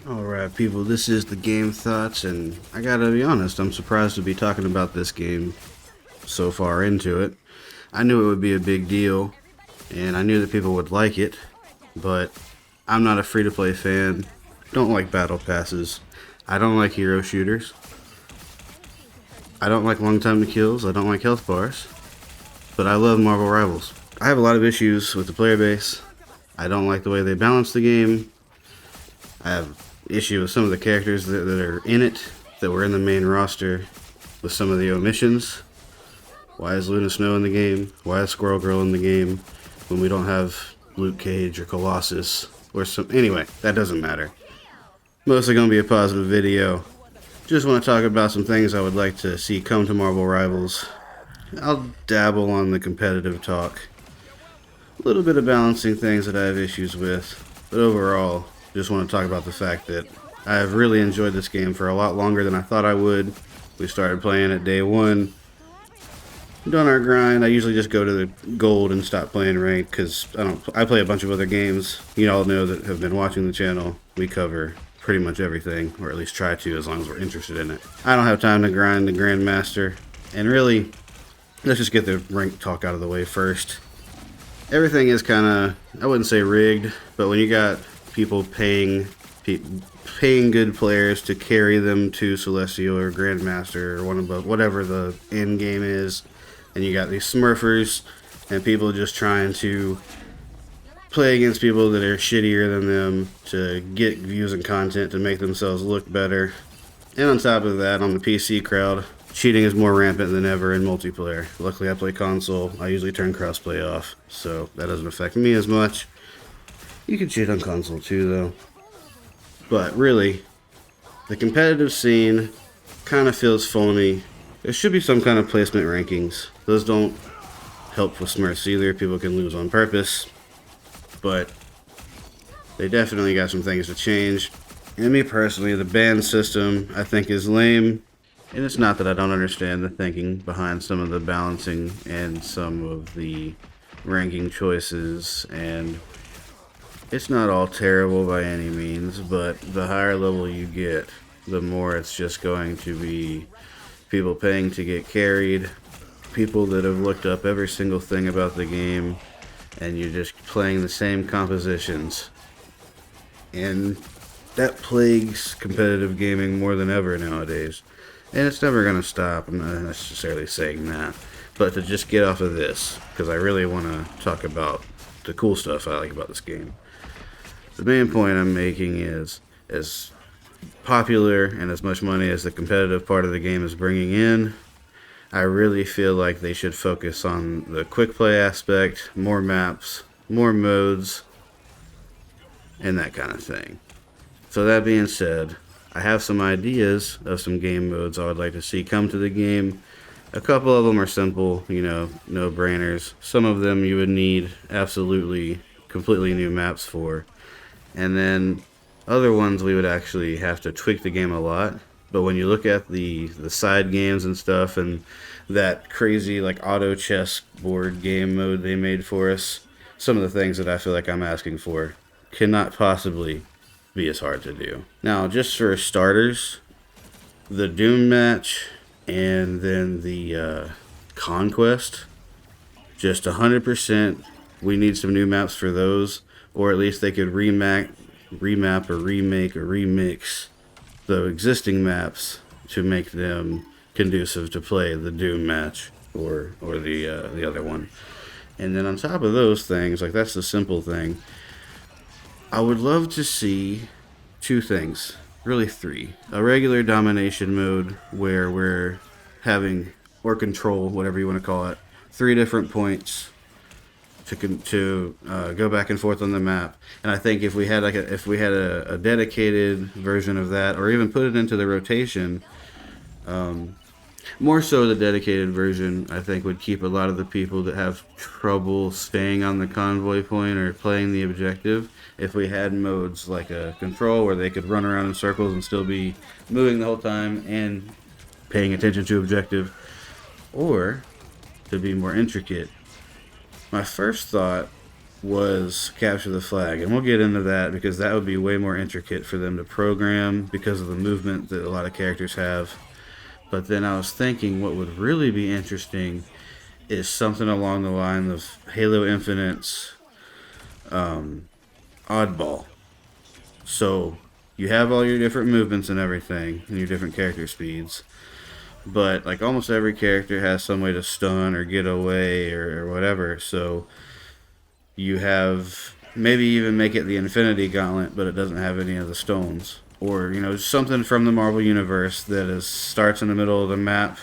Alright, people, this is the Game Thoughts, and I gotta be honest, I'm surprised to be talking about this game so far into it. I knew it would be a big deal, and I knew that people would like it, but I'm not a free to play fan. Don't like battle passes. I don't like hero shooters. I don't like long time to kills. I don't like health bars, but I love Marvel Rivals. I have a lot of issues with the player base. I don't like the way they balance the game. I have issue with some of the characters that are in it, that were in the main roster, with some of the omissions. Why is Luna Snow in the game? Why is Squirrel Girl in the game when we don't have Luke Cage or Colossus or some? Anyway, that doesn't matter. Mostly gonna be a positive video. Just want to talk about some things I would like to see come to Marvel Rivals. I'll dabble on the competitive talk. A little bit of balancing things that I have issues with, but overall, just want to talk about the fact that I have really enjoyed this game for a lot longer than I thought I would. We started playing it day one. Done our grind. I usually just go to the gold and stop playing ranked because I play a bunch of other games. You all know that have been watching the channel. We cover pretty much everything, or at least try to, as long as we're interested in it. I don't have time to grind the Grandmaster, and really, let's just get the rank talk out of the way first. Everything is kind of, I wouldn't say rigged, but when you got people paying good players to carry them to Celestial or Grandmaster or one above, whatever the end game is, and you got these smurfers and people just trying to play against people that are shittier than them to get views and content to make themselves look better. And on top of that, on the PC crowd, cheating is more rampant than ever in multiplayer. Luckily I play console. I usually turn crossplay off, so that doesn't affect me as much. You can cheat on console too, though. But really, the competitive scene kind of feels phony. There should be some kind of placement rankings. Those don't help with Smurfs either. People can lose on purpose. But they definitely got some things to change. And me personally, the ban system I think is lame. And it's not that I don't understand the thinking behind some of the balancing and some of the ranking choices, and it's not all terrible by any means, but the higher level you get, the more it's just going to be people paying to get carried, people that have looked up every single thing about the game, and you're just playing the same compositions. And that plagues competitive gaming more than ever nowadays. And it's never going to stop. I'm not necessarily saying that. But to just get off of this, because I really want to talk about the cool stuff I like about this game. The main point I'm making is, as popular and as much money as the competitive part of the game is bringing in, I really feel like they should focus on the quick play aspect, more maps, more modes, and that kind of thing. So that being said, I have some ideas of some game modes I would like to see come to the game. A couple of them are simple, no-brainers. Some of them you would need absolutely, completely new maps for. And then other ones we would actually have to tweak the game a lot. But when you look at the side games and stuff, and that crazy like auto chess board game mode they made for us, some of the things that I feel like I'm asking for cannot possibly be as hard to do. Now, just for starters, the Doom match and then the Conquest, just 100%. We need some new maps for those, or at least they could remap or remake or remix the existing maps to make them conducive to play the Doom match or the other one. And then on top of those things, like that's the simple thing, I would love to see two things, really three. A regular domination mode where we're having, or control, whatever you want to call it, 3 different points to go back and forth on the map. And I think if we had a dedicated version of that, or even put it into the rotation, more so the dedicated version, I think would keep a lot of the people that have trouble staying on the convoy point or playing the objective. If we had modes like a control where they could run around in circles and still be moving the whole time and paying attention to objective, or to be more intricate, my first thought was capture the flag, and we'll get into that because that would be way more intricate for them to program because of the movement that a lot of characters have. But then I was thinking what would really be interesting is something along the line of Halo Infinite's oddball. So you have all your different movements and everything, and your different character speeds, but like almost every character has some way to stun or get away or whatever. So you have maybe even make it the Infinity Gauntlet, but it doesn't have any of the stones. Or, you know, something from the Marvel Universe that starts in the middle of the map,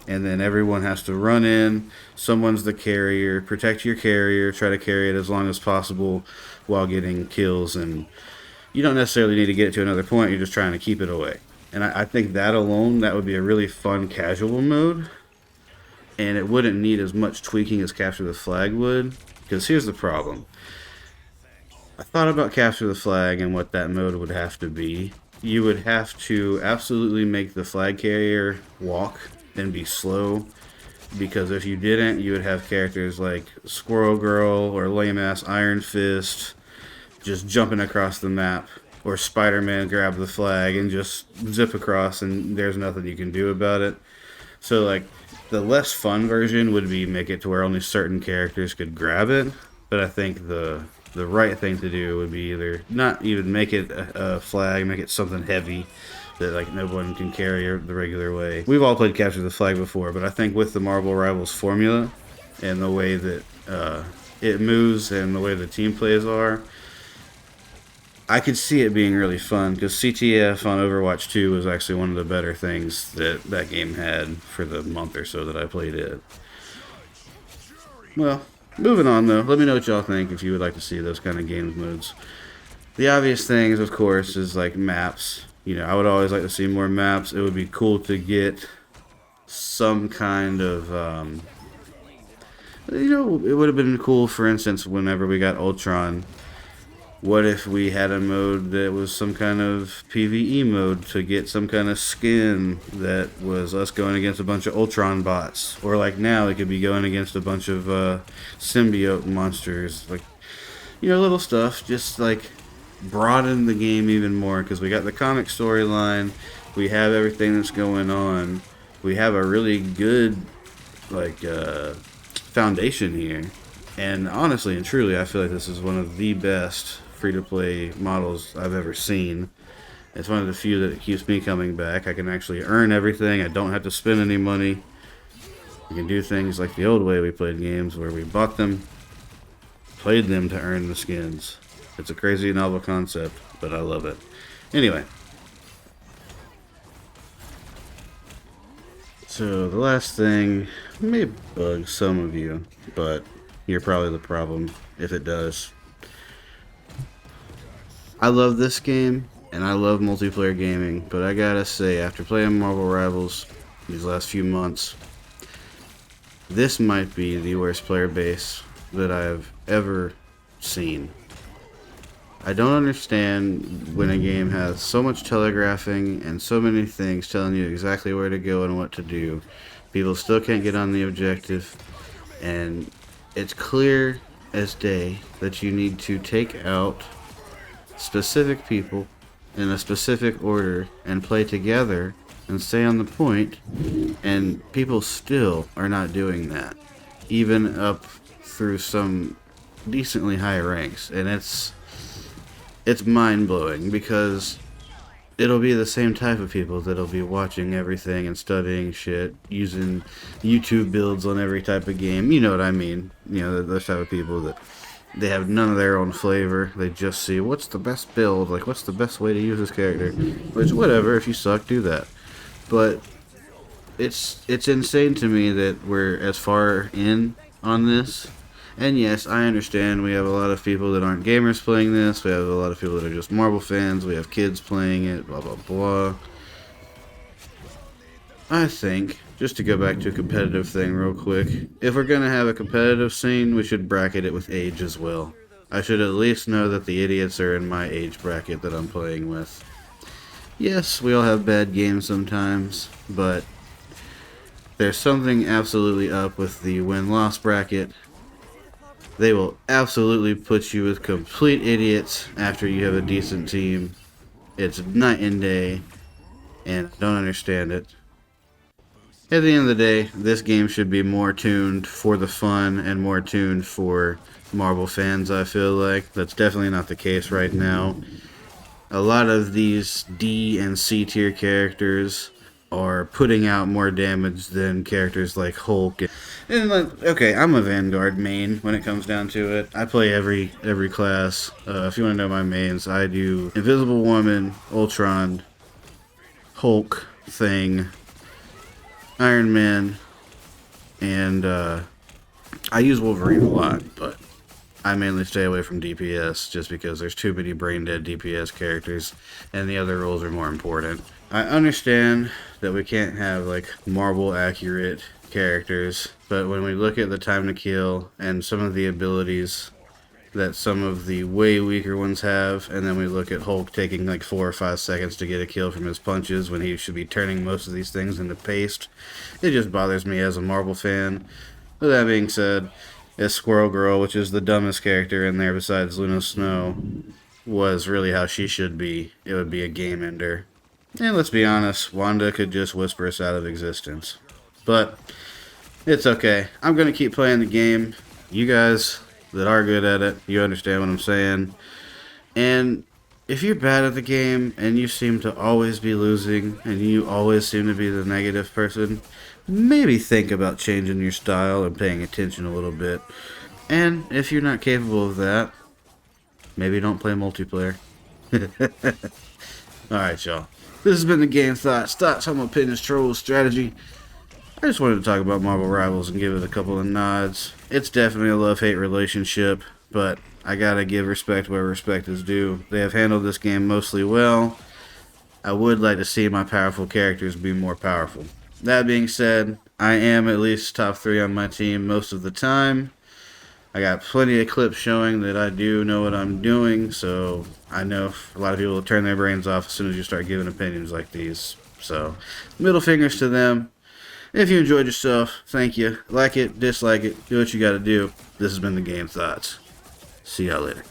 and then everyone has to run in. Someone's the carrier, protect your carrier, try to carry it as long as possible while getting kills. And you don't necessarily need to get it to another point, you're just trying to keep it away. And I think that alone, that would be a really fun casual mode. And it wouldn't need as much tweaking as Capture the Flag would. Because here's the problem. I thought about Capture the Flag and what that mode would have to be. You would have to absolutely make the flag carrier walk and be slow. Because if you didn't, you would have characters like Squirrel Girl or lame-ass Iron Fist just jumping across the map. Or Spider-Man grab the flag and just zip across and there's nothing you can do about it. So like, the less fun version would be make it to where only certain characters could grab it. But I think the right thing to do would be either not even make it a flag, make it something heavy that like no one can carry the regular way. We've all played Capture the Flag before, but I think with the Marvel Rivals formula and the way that it moves and the way the team plays are, I could see it being really fun because CTF on Overwatch 2 was actually one of the better things that that game had for the month or so that I played it. Well, moving on though, let me know what y'all think if you would like to see those kind of games modes. The obvious things, of course, is like maps. You know, I would always like to see more maps. It would be cool to get some kind of, you know, it would have been cool, for instance, whenever we got Ultron. What if we had a mode that was some kind of PvE mode to get some kind of skin that was us going against a bunch of Ultron bots? Or like now, it could be going against a bunch of symbiote monsters. Like, you know, little stuff. Just like broaden the game even more because we got the comic storyline. We have everything that's going on. We have a really good like foundation here. And honestly and truly, I feel like this is one of the best free-to-play models I've ever seen. It's one of the few that keeps me coming back. I can actually earn everything. I don't have to spend any money. You can do things like the old way we played games where we bought them, played them to earn the skins. It's a crazy novel concept, but I love it. Anyway. So the last thing may bug some of you, but you're probably the problem if it does. I love this game, and I love multiplayer gaming, but I gotta say, after playing Marvel Rivals these last few months, this might be the worst player base that I've ever seen. I don't understand when a game has so much telegraphing and so many things telling you exactly where to go and what to do. People still can't get on the objective, and it's clear as day that you need to take out specific people in a specific order and play together and stay on the point, and people still are not doing that, even up through some decently high ranks. And it's mind-blowing because it'll be the same type of people that'll be watching everything and studying shit, using YouTube builds on every type of game. You know what I mean? You know, those type of people that they have none of their own flavor. They just see what's the best build, like what's the best way to use this character. Which, whatever, if you suck, do that. But it's insane to me that we're as far in on this. And yes, I understand we have a lot of people that aren't gamers playing this. We have a lot of people that are just Marvel fans. We have kids playing it, blah, blah, blah. I think, just to go back to a competitive thing real quick, if we're going to have a competitive scene, we should bracket it with age as well. I should at least know that the idiots are in my age bracket that I'm playing with. Yes, we all have bad games sometimes, but there's something absolutely up with the win-loss bracket They will absolutely put you with complete idiots after you have a decent team. It's night and day, and I don't understand it. At the end of the day, this game should be more tuned for the fun and more tuned for Marvel fans, I feel like. That's definitely not the case right now. A lot of these D and C tier characters are putting out more damage than characters like Hulk. And like, okay, I'm a Vanguard main when it comes down to it. I play every class. If you want to know my mains, I do Invisible Woman, Ultron, Hulk, Thing, Iron Man, and I use Wolverine a lot, but I mainly stay away from DPS just because there's too many brain dead DPS characters and the other roles are more important. I understand that we can't have like Marvel accurate characters, but when we look at the time to kill and some of the abilities that some of the way weaker ones have, and then we look at Hulk taking like 4 or 5 seconds to get a kill from his punches when he should be turning most of these things into paste, it just bothers me as a Marvel fan. With that being said, as Squirrel Girl, which is the dumbest character in there besides Luna Snow, was really how she should be, it would be a game ender. And let's be honest, Wanda could just whisper us out of existence. But it's okay. I'm going to keep playing the game. You guys that are good at it, you understand what I'm saying. And if you're bad at the game and you seem to always be losing and you always seem to be the negative person, maybe think about changing your style and paying attention a little bit. And if you're not capable of that, maybe don't play multiplayer. Alright, y'all. This has been the Game Thoughts. Thoughts, home opinions, trolls, strategy. I just wanted to talk about Marvel Rivals and give it a couple of nods. It's definitely a love-hate relationship, but I gotta give respect where respect is due. They have handled this game mostly well. I would like to see my powerful characters be more powerful. That being said, I am at least top 3 on my team most of the time. I got plenty of clips showing that I do know what I'm doing, so I know a lot of people will turn their brains off as soon as you start giving opinions like these. So, middle fingers to them. If you enjoyed yourself, thank you. Like it, dislike it, do what you gotta do. This has been the Game Thoughts. See y'all later.